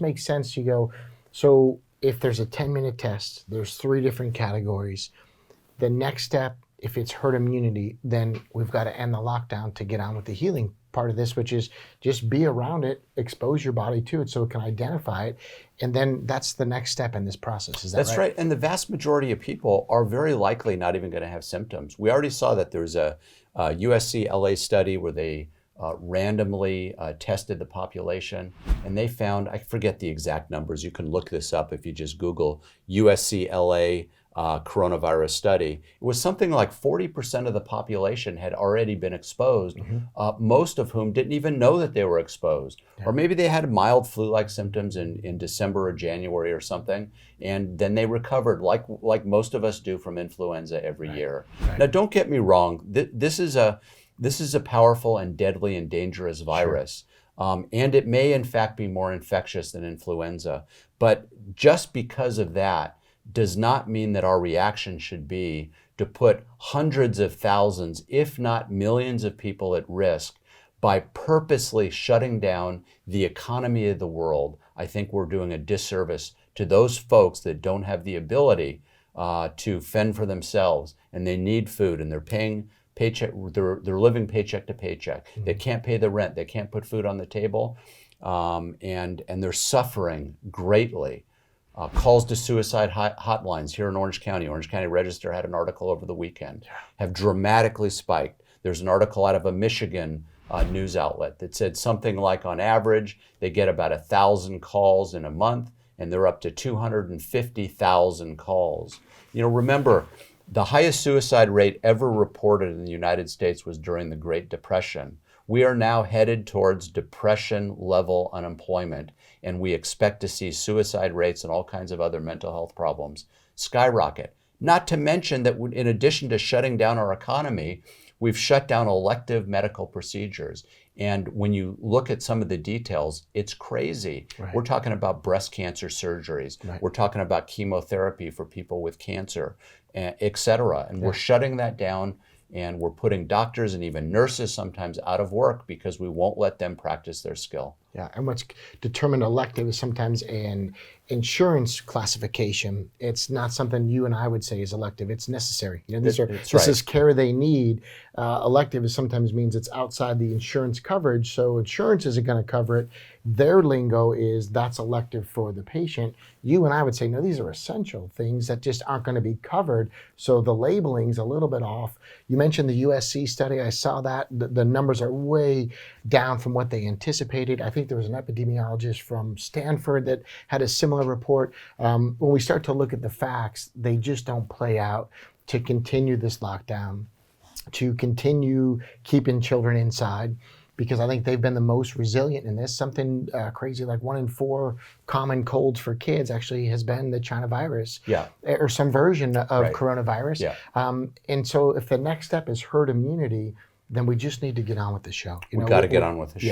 makes sense. You go, so if there's a 10-minute test, there's 3 different categories. The next step, if it's herd immunity, then we've got to end the lockdown to get on with the healing part of this, which is just be around it, expose your body to it so it can identify it. And then that's the next step in this process. Is that right? That's right. And the vast majority of people are very likely not even going to have symptoms. We already saw that there's a USC LA study where they randomly tested the population, and they found, I forget the exact numbers, you can look this up if you just Google USC LA coronavirus study. It was something like 40% of the population had already been exposed, most of whom didn't even know that they were exposed. Yeah. Or maybe they had mild flu-like symptoms in December or January or something, and then they recovered like most of us do from influenza every year. Right. Now, don't get me wrong, this is a powerful and deadly and dangerous virus. Sure. And it may in fact be more infectious than influenza. But just because of that does not mean that our reaction should be to put hundreds of thousands, if not millions of people at risk by purposely shutting down the economy of the world. I think we're doing a disservice to those folks that don't have the ability to fend for themselves, and they need food, and they're paying they're living paycheck to paycheck. Mm-hmm. They can't pay the rent. They can't put food on the table, and they're suffering greatly. Calls to suicide hotlines here in Orange County. Orange County Register had an article over the weekend, have dramatically spiked. There's an article out of a Michigan news outlet that said something like, on average, they get about 1,000 calls in a month, and they're up to 250,000 calls. Remember, the highest suicide rate ever reported in the United States was during the Great Depression. We are now headed towards depression-level unemployment, and we expect to see suicide rates and all kinds of other mental health problems skyrocket. Not to mention that in addition to shutting down our economy, we've shut down elective medical procedures. And when you look at some of the details, it's crazy. Right. We're talking about breast cancer surgeries. Right. We're talking about chemotherapy for people with cancer, et cetera. And we're shutting that down, and we're putting doctors and even nurses sometimes out of work because we won't let them practice their skill. Yeah, and what's determined elective is sometimes an insurance classification. It's not something you and I would say is elective. It's necessary. This is care they need. Elective is sometimes means it's outside the insurance coverage, so insurance isn't going to cover it. Their lingo is that's elective for the patient. You and I would say, no, these are essential things that just aren't going to be covered. So the labeling's a little bit off. You mentioned the USC study. I saw that. The numbers are way down from what they anticipated. I think there was an epidemiologist from Stanford that had a similar report. When we start to look at the facts, they just don't play out to continue this lockdown, to continue keeping children inside, because I think they've been the most resilient in this. Something crazy like 1 in 4 common colds for kids actually has been the China virus, or some version of coronavirus. Yeah. And so if the next step is herd immunity, then we just need to get on with the show. We've got to get on with the show.